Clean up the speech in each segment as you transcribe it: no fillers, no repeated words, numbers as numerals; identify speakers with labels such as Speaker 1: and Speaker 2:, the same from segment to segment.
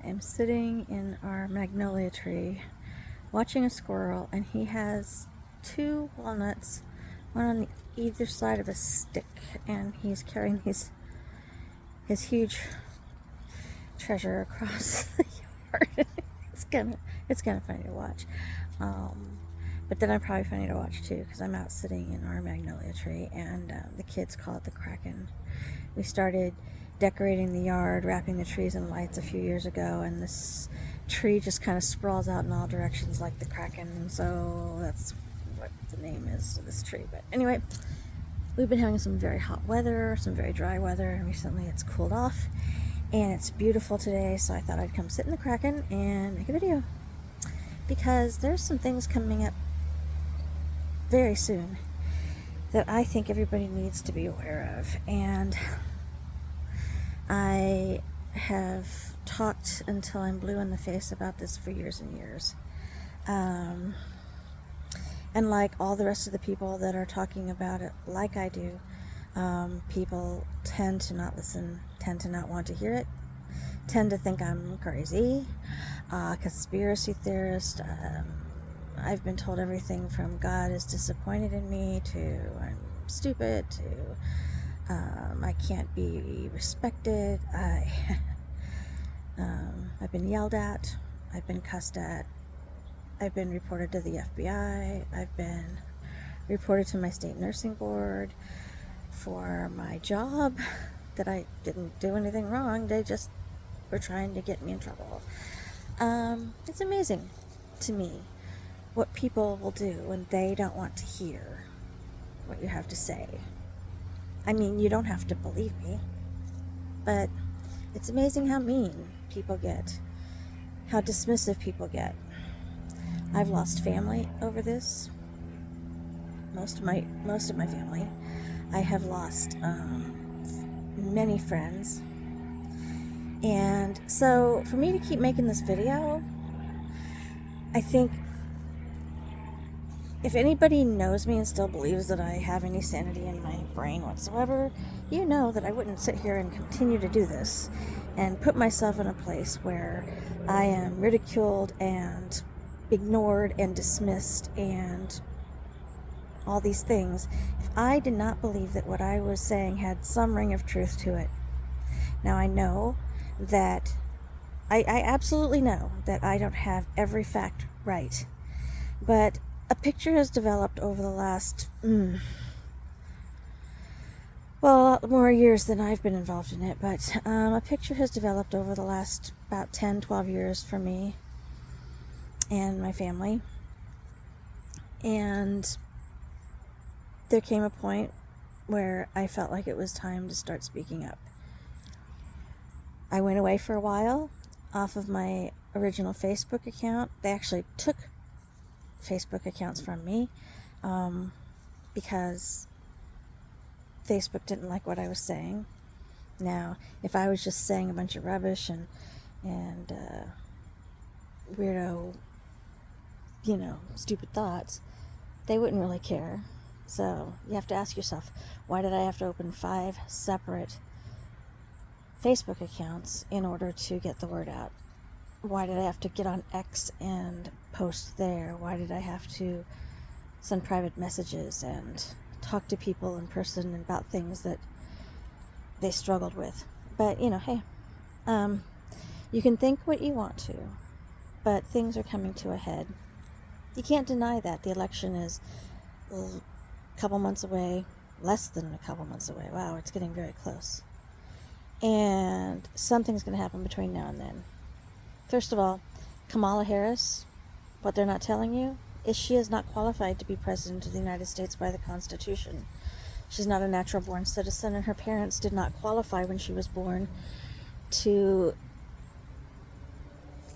Speaker 1: I'm sitting in our magnolia tree watching a squirrel, and he has two walnuts, one on either side of a stick, and he's carrying his huge treasure across the yard. it's kind of funny to watch. But then I'm probably funny to watch too, because I'm out sitting in our magnolia tree, and the kids call it the Kraken. We started decorating the yard, wrapping the trees in lights a few years ago, and this tree just kind of sprawls out in all directions like the Kraken, and so that's what the name is of this tree. But anyway, we've been having some very hot weather, some very dry weather, and recently it's cooled off, and it's beautiful today, so I thought I'd come sit in the Kraken and make a video, because there's some things coming up very soon that I think everybody needs to be aware of. And I have talked until I'm blue in the face about this for years and years. And like all the rest of the people that are talking about it like I do, people tend to not listen, tend to not want to hear it, tend to think I'm crazy, conspiracy theorist. I've been told everything from God is disappointed in me to I'm stupid to I can't be respected. I've been yelled at. I've been cussed at. I've been reported to the FBI. I've been reported to my state nursing board for my job, that I didn't do anything wrong. They just were trying to get me in trouble. It's amazing to me what people will do when they don't want to hear what you have to say. I mean, you don't have to believe me, but it's amazing how mean people get, how dismissive people get. I've lost family over this. Most of my family. I have lost many friends. And so for me to keep making this video, I think if anybody knows me and still believes that I have any sanity in my brain whatsoever, you know that I wouldn't sit here and continue to do this and put myself in a place where I am ridiculed and ignored and dismissed and all these things, if I did not believe that what I was saying had some ring of truth to it. Now I know that I absolutely know that I don't have every fact right, but a picture has developed over the last, a lot more years than I've been involved in it, but a picture has developed over the last about 10, 12 years for me and my family. And there came a point where I felt like it was time to start speaking up. I went away for a while off of my original Facebook account. They actually took Facebook accounts from me because Facebook didn't like what I was saying. Now, if I was just saying a bunch of rubbish and weirdo, stupid thoughts, they wouldn't really care. So you have to ask yourself, why did I have to open 5 separate Facebook accounts in order to get the word out? Why did I have to get on X and post there? Why did I have to send private messages and talk to people in person about things that they struggled with? But, hey, you can think what you want to, but things are coming to a head. You can't deny that. The election is a couple months away, less than a couple months away. Wow, it's getting very close. And something's going to happen between now and then. First of all, Kamala Harris, what they're not telling you is she is not qualified to be president of the United States by the Constitution. She's not a natural born citizen, and her parents did not qualify when she was born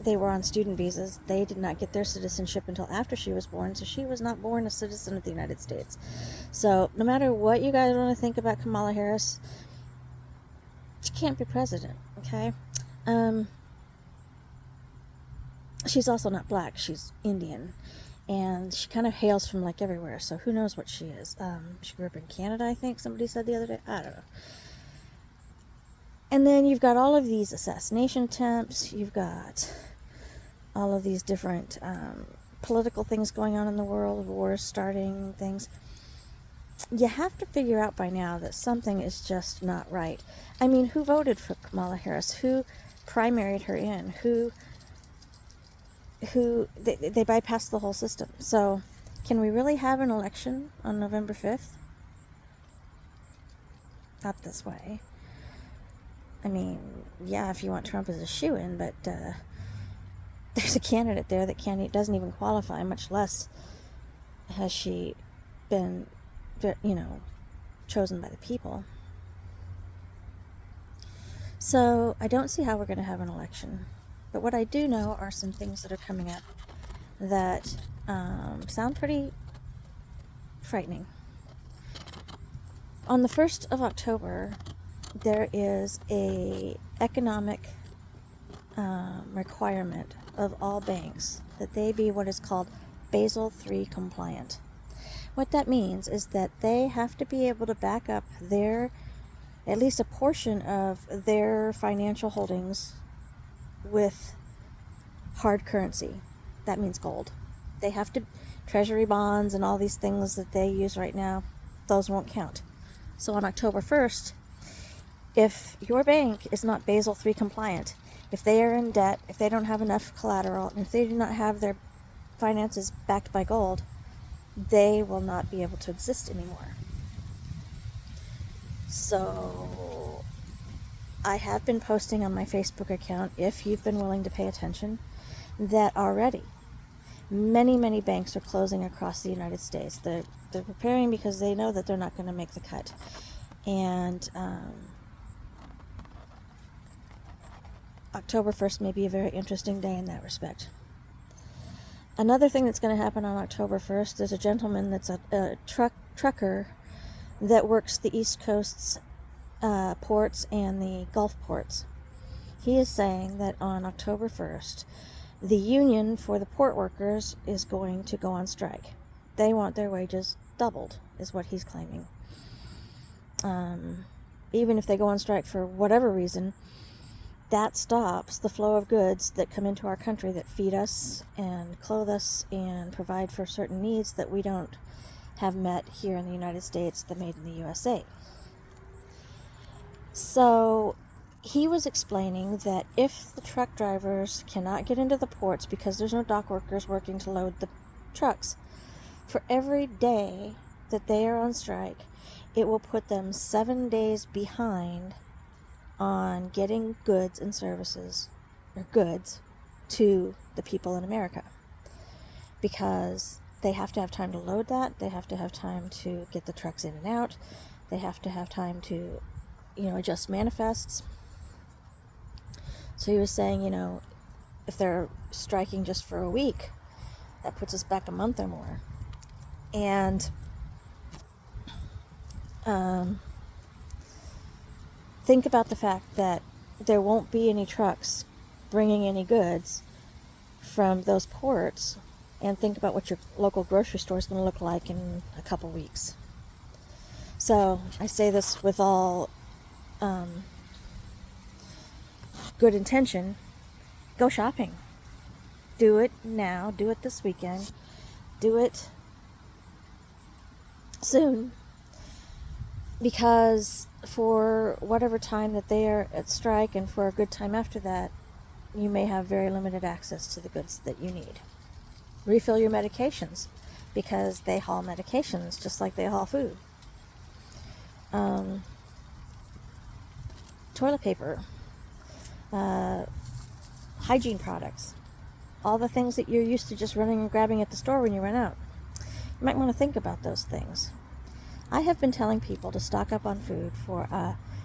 Speaker 1: they were on student visas. They did not get their citizenship until after she was born, so she was not born a citizen of the United States. So no matter what you guys want to think about Kamala Harris, she can't be president, okay? She's also not black. She's Indian. And she kind of hails from like everywhere, so who knows what she is. She grew up in Canada, I think somebody said the other day. I don't know. And then you've got all of these assassination attempts. You've got all of these different political things going on in the world, wars starting, things. You have to figure out by now that something is just not right. I mean, who voted for Kamala Harris? Who primaried her in? They bypassed the whole system. So can we really have an election on November 5th? Not this way. I mean, yeah, if you want Trump as a shoo-in, but there's a candidate there that doesn't even qualify, much less has she been, chosen by the people. So I don't see how we're going to have an election. But what I do know are some things that are coming up that sound pretty frightening. On the 1st of October, there is a economic requirement of all banks that they be what is called Basel III compliant. What that means is that they have to be able to back up at least a portion of their financial holdings with hard currency. That means gold. They have to, treasury bonds and all these things that they use right now, those won't count. So on October 1st, if your bank is not Basel III compliant, if they are in debt, if they don't have enough collateral, and if they do not have their finances backed by gold, they will not be able to exist anymore. So I have been posting on my Facebook account, if you've been willing to pay attention, that already many, many banks are closing across the United States. They're preparing because they know that they're not going to make the cut. And October 1st may be a very interesting day in that respect. Another thing that's going to happen on October 1st, there's a gentleman that's a trucker that works the East Coast's ports and the Gulf ports. He is saying that on October 1st, the union for the port workers is going to go on strike. They want their wages doubled, is what he's claiming. Even if they go on strike for whatever reason, that stops the flow of goods that come into our country that feed us and clothe us and provide for certain needs that we don't have met here in the United States, that made in the USA. So he was explaining that if the truck drivers cannot get into the ports because there's no dock workers working to load the trucks, for every day that they are on strike, it will put them 7 days behind on getting goods and services, or goods, to the people in America. Because they have to have time to load that, they have to have time to get the trucks in and out, they have to have time to, adjust manifests. So he was saying, if they're striking just for a week, that puts us back a month or more. And think about the fact that there won't be any trucks bringing any goods from those ports, and think about what your local grocery store is going to look like in a couple weeks. So I say this with all good intention. Go shopping. Do it now. Do it this weekend. Do it soon. Because for whatever time that they are at strike and for a good time after that, you may have very limited access to the goods that you need. Refill your medications, because they haul medications just like they haul food. Toilet paper, hygiene products, all the things that you're used to just running and grabbing at the store when you run out. You might want to think about those things. I have been telling people to stock up on food for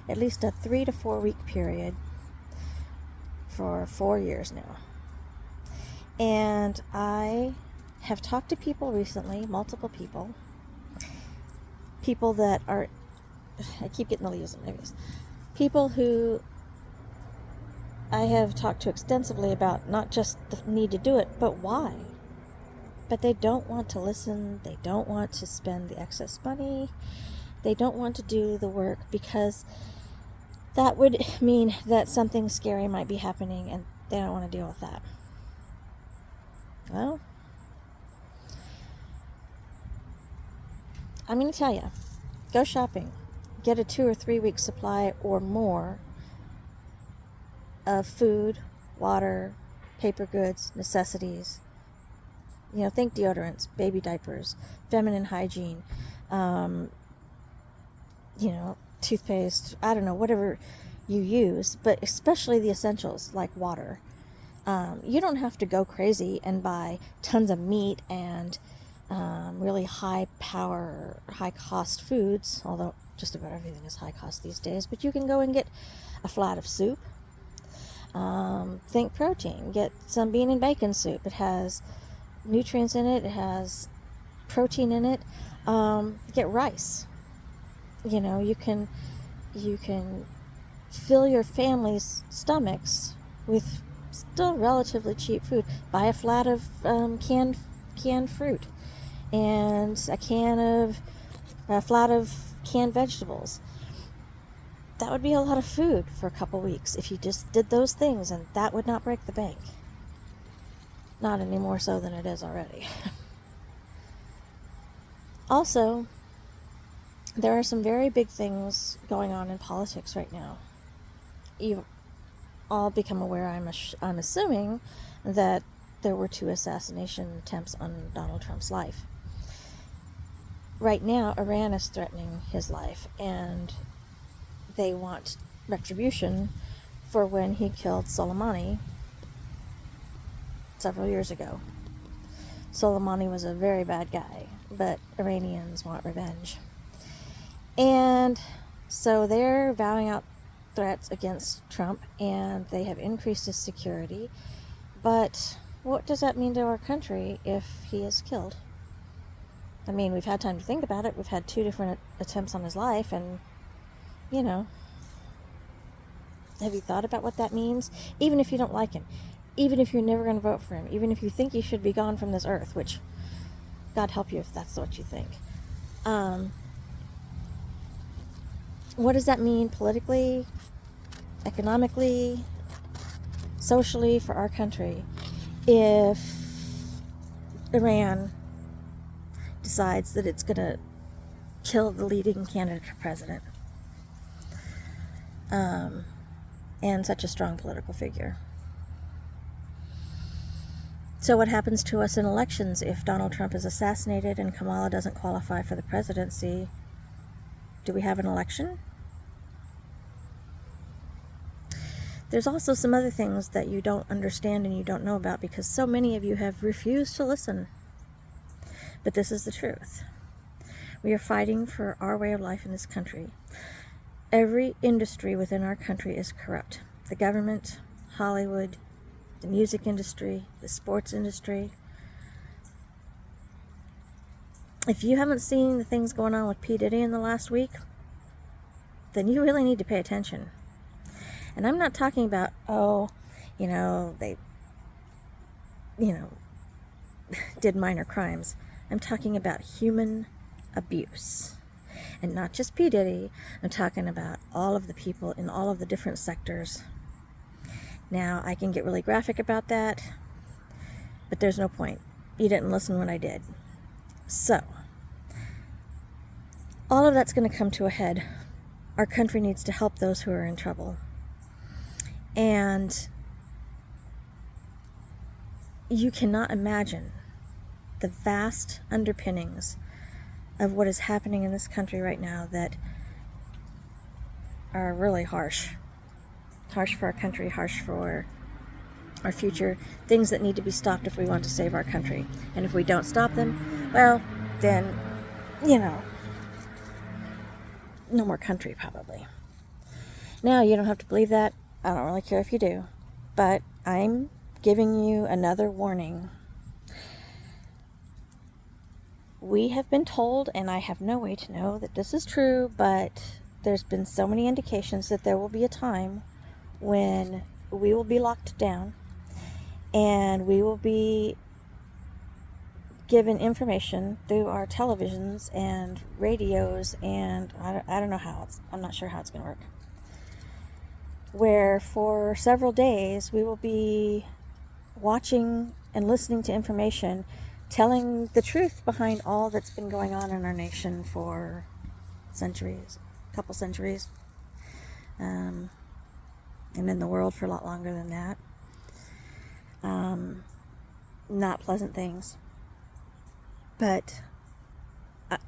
Speaker 1: at least a 3 to 4 week period for 4 years now. And I have talked to people recently, multiple people that are, I keep getting the leaves anyways, people who I have talked to extensively about not just the need to do it, but why. But they don't want to listen, they don't want to spend the excess money, they don't want to do the work, because that would mean that something scary might be happening and they don't want to deal with that. Well, I'm going to tell you, go shopping. Get a 2 or 3 week supply or more of food, water, paper goods, necessities. Think deodorants, baby diapers, feminine hygiene, toothpaste, I don't know, whatever you use, but especially the essentials like water. You don't have to go crazy and buy tons of meat and really high cost foods, although just about everything is high cost these days, but you can go and get a flat of soup. Think protein. Get some bean and bacon soup. It has nutrients in it. It has protein in it. Get rice. You can fill your family's stomachs with still relatively cheap food. Buy a flat of canned fruit and a flat of canned vegetables. That would be a lot of food for a couple weeks if you just did those things, and that would not break the bank. Not any more so than it is already. Also, there are some very big things going on in politics right now. You've all become aware, I'm assuming, that there were 2 assassination attempts on Donald Trump's life. Right now, Iran is threatening his life, and they want retribution for when he killed Soleimani several years ago. Soleimani was a very bad guy, but Iranians want revenge. And so they're vowing out threats against Trump, and they have increased his security. But what does that mean to our country if he is killed? I mean, we've had time to think about it. We've had 2 different attempts on his life, and have you thought about what that means? Even if you don't like him, even if you're never going to vote for him, even if you think he should be gone from this earth, which God help you if that's what you think. What does that mean politically, economically, socially for our country if Iran decides that it's going to kill the leading candidate for president? And such a strong political figure. So what happens to us in elections if Donald Trump is assassinated and Kamala doesn't qualify for the presidency? Do we have an election? There's also some other things that you don't understand and you don't know about because so many of you have refused to listen. But this is the truth. We are fighting for our way of life in this country. Every industry within our country is corrupt. The government, Hollywood, the music industry, the sports industry. If you haven't seen the things going on with P. Diddy in the last week, then you really need to pay attention. And I'm not talking about, they did minor crimes. I'm talking about human abuse. And not just P. Diddy, I'm talking about all of the people in all of the different sectors. Now, I can get really graphic about that, but there's no point. You didn't listen when I did. So, all of that's going to come to a head. Our country needs to help those who are in trouble. And you cannot imagine the vast underpinnings of what is happening in this country right now that are really harsh. Harsh for our country, harsh for our future, things that need to be stopped if we want to save our country. And if we don't stop them, well, then, no more country probably. Now, you don't have to believe that. I don't really care if you do. But I'm giving you another warning. We have been told, and I have no way to know that this is true, but there's been so many indications that there will be a time when we will be locked down and we will be given information through our televisions and radios, and I don't know how I'm not sure how it's going to work. where for several days we will be watching and listening to information telling the truth behind all that's been going on in our nation for centuries, a couple centuries, and in the world for a lot longer than that. Not pleasant things. But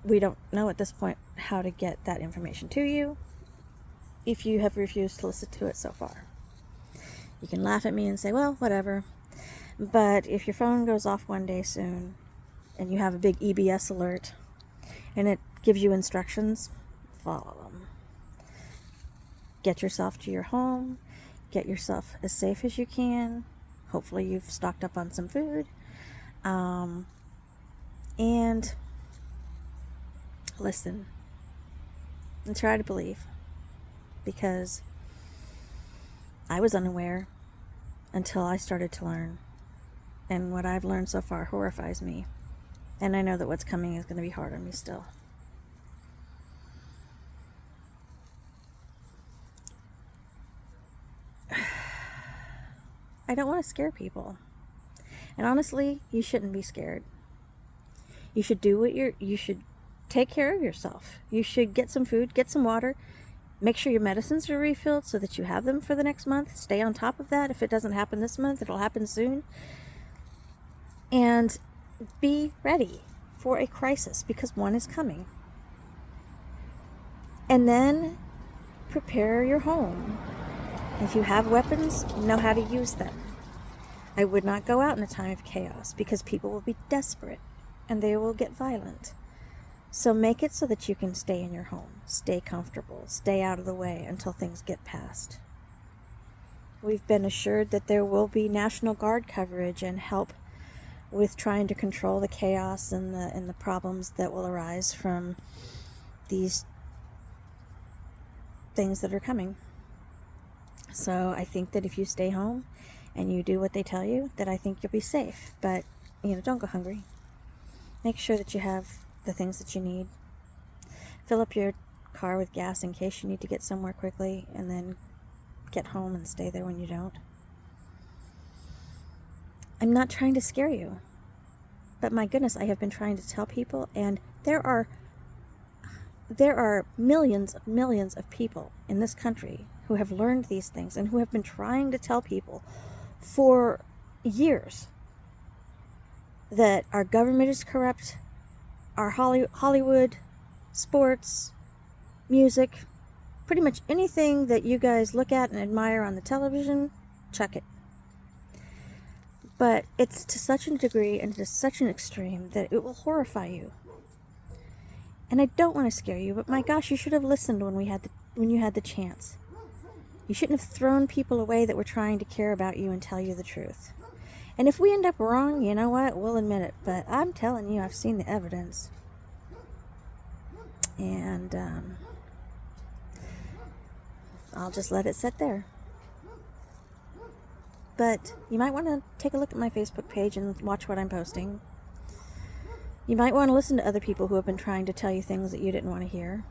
Speaker 1: we don't know at this point how to get that information to you if you have refused to listen to it so far. You can laugh at me and say, well, whatever. But if your phone goes off one day soon and you have a big EBS alert and it gives you instructions, follow them. Get yourself to your home. Get yourself as safe as you can. Hopefully you've stocked up on some food. And listen and try to believe, because I was unaware until I started to learn, and what I've learned so far horrifies me, and I know that what's coming is going to be hard on me still. I don't want to scare people, and honestly, you shouldn't be scared. You should do you should take care of yourself. You should get some food, get some water, make sure your medicines are refilled so that you have them for the next month. Stay on top of that. If it doesn't happen this month, it'll happen soon. And be ready for a crisis, because one is coming. And then prepare your home. If you have weapons, know how to use them. I would not go out in a time of chaos, because people will be desperate and they will get violent. So make it so that you can stay in your home, stay comfortable, stay out of the way until things get past. We've been assured that there will be National Guard coverage and help with trying to control the chaos and the problems that will arise from these things that are coming. So I think that if you stay home and you do what they tell you, that I think you'll be safe. But, don't go hungry. Make sure that you have the things that you need. Fill up your car with gas in case you need to get somewhere quickly, and then get home and stay there when you don't. I'm not trying to scare you, but my goodness, I have been trying to tell people, and there are millions of people in this country who have learned these things and who have been trying to tell people for years that our government is corrupt, our Hollywood, sports, music, pretty much anything that you guys look at and admire on the television, chuck it. But it's to such a degree and to such an extreme that it will horrify you. And I don't want to scare you, but my gosh, you should have listened when you had the chance. You shouldn't have thrown people away that were trying to care about you and tell you the truth. And if we end up wrong, you know what? We'll admit it. But I'm telling you, I've seen the evidence. And I'll just let it sit there. But you might want to take a look at my Facebook page and watch what I'm posting. You might want to listen to other people who have been trying to tell you things that you didn't want to hear.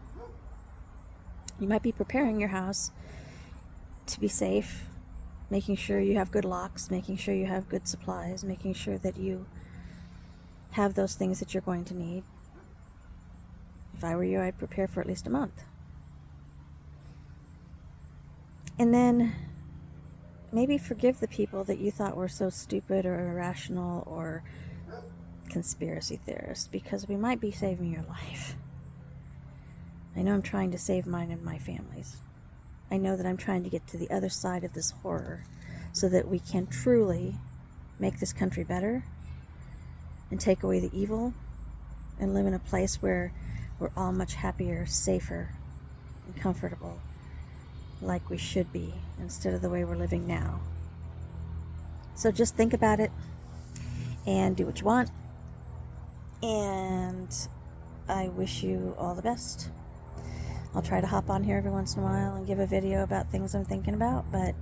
Speaker 1: You might be preparing your house to be safe, making sure you have good locks, making sure you have good supplies, making sure that you have those things that you're going to need. If I were you, I'd prepare for at least a month. And then maybe forgive the people that you thought were so stupid or irrational or conspiracy theorists, because we might be saving your life. I know I'm trying to save mine and my family's. I know that I'm trying to get to the other side of this horror so that we can truly make this country better and take away the evil and live in a place where we're all much happier, safer, and comfortable, like we should be, instead of the way we're living now. So just think about it and do what you want. And I wish you all the best. I'll try to hop on here every once in a while and give a video about things I'm thinking about, but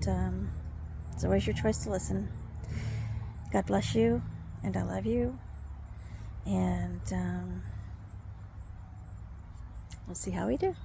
Speaker 1: it's always your choice to listen. God bless you, and I love you, and we'll see how we do.